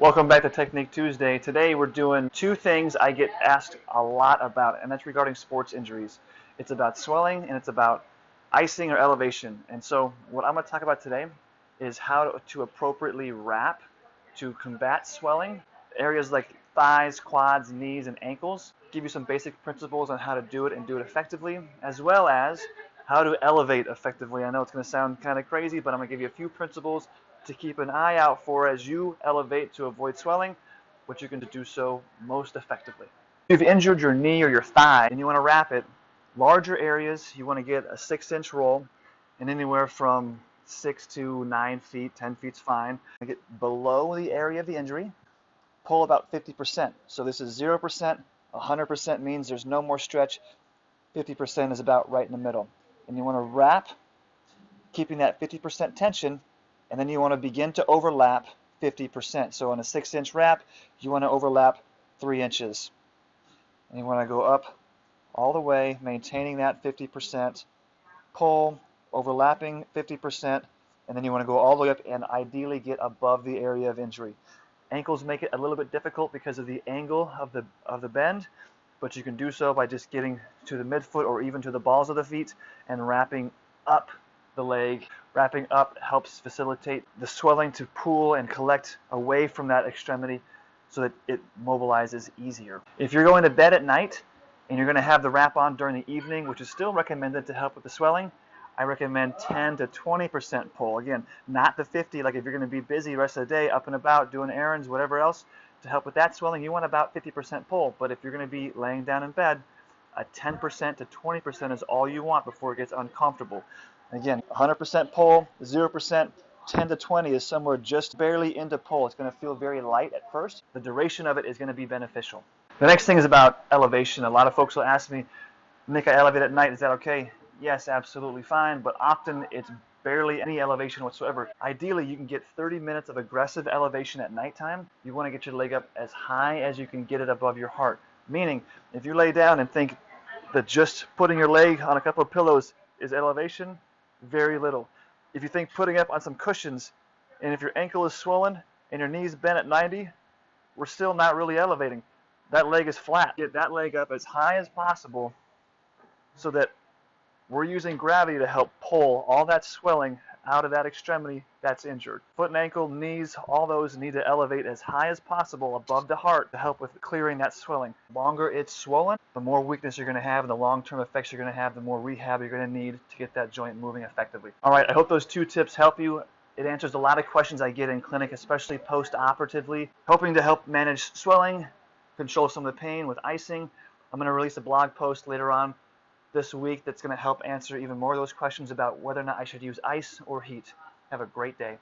Welcome back to Technique Tuesday. Today we're doing two things I get asked a lot about, and that's regarding sports injuries. It's about swelling and it's about icing or elevation. And so what I'm going to talk about today is how to appropriately wrap to combat swelling. Areas like thighs, quads, knees, and ankles. Give you some basic principles on how to do it and do it effectively, as well as how to elevate effectively. I know it's going to sound kind of crazy, but I'm going to give you a few principles to keep an eye out for as you elevate to avoid swelling, which you can do so most effectively. If you've injured your knee or your thigh and you want to wrap it, larger areas, you want to get a 6-inch roll, and anywhere from 6 to 9 feet, 10 feet's fine. Get below the area of the injury, pull about 50%. So this is 0%, 100% means there's no more stretch, 50% is about right in the middle. And you want to wrap, keeping that 50% tension, and then you want to begin to overlap 50%. So on a 6-inch wrap, you want to overlap 3 inches. And you want to go up all the way, maintaining that 50%, pull, overlapping 50%, and then you want to go all the way up and ideally get above the area of injury. Ankles make it a little bit difficult because of the angle of the bend, but you can do so by just getting to the midfoot or even to the balls of the feet and wrapping up the leg. Wrapping up helps facilitate the swelling to pool and collect away from that extremity so that it mobilizes easier. If you're going to bed at night and you're going to have the wrap on during the evening, which is still recommended to help with the swelling, I recommend 10 to 20% pull. Again, not the 50, like if you're going to be busy the rest of the day, up and about, doing errands, whatever else, to help with that swelling, you want about 50% pull. But if you're going to be laying down in bed, a 10% to 20% is all you want before it gets uncomfortable. Again, 100% pull, 0%, 10 to 20 is somewhere just barely into pull. It's going to feel very light at first. The duration of it is going to be beneficial. The next thing is about elevation. A lot of folks will ask me, Nick, I elevate at night, is that okay? Yes, absolutely fine, but often it's barely any elevation whatsoever. Ideally, you can get 30 minutes of aggressive elevation at nighttime. You want to get your leg up as high as you can get it above your heart. Meaning, if you lay down and think that just putting your leg on a couple of pillows is elevation, very little. If you think putting up on some cushions, and if your ankle is swollen and your knee's bent at 90, we're still not really elevating. That leg is flat. Get that leg up as high as possible so that we're using gravity to help pull all that swelling out of that extremity that's injured. Foot and ankle, knees, all those need to elevate as high as possible above the heart to help with clearing that swelling. The longer it's swollen, the more weakness you're going to have and the long-term effects you're going to have, the more rehab you're going to need to get that joint moving effectively. All right, I hope those two tips help you. It answers a lot of questions I get in clinic, especially post-operatively, hoping to help manage swelling, control some of the pain with icing. I'm going to release a blog post later on this week that's going to help answer even more of those questions about whether or not I should use ice or heat. Have a great day.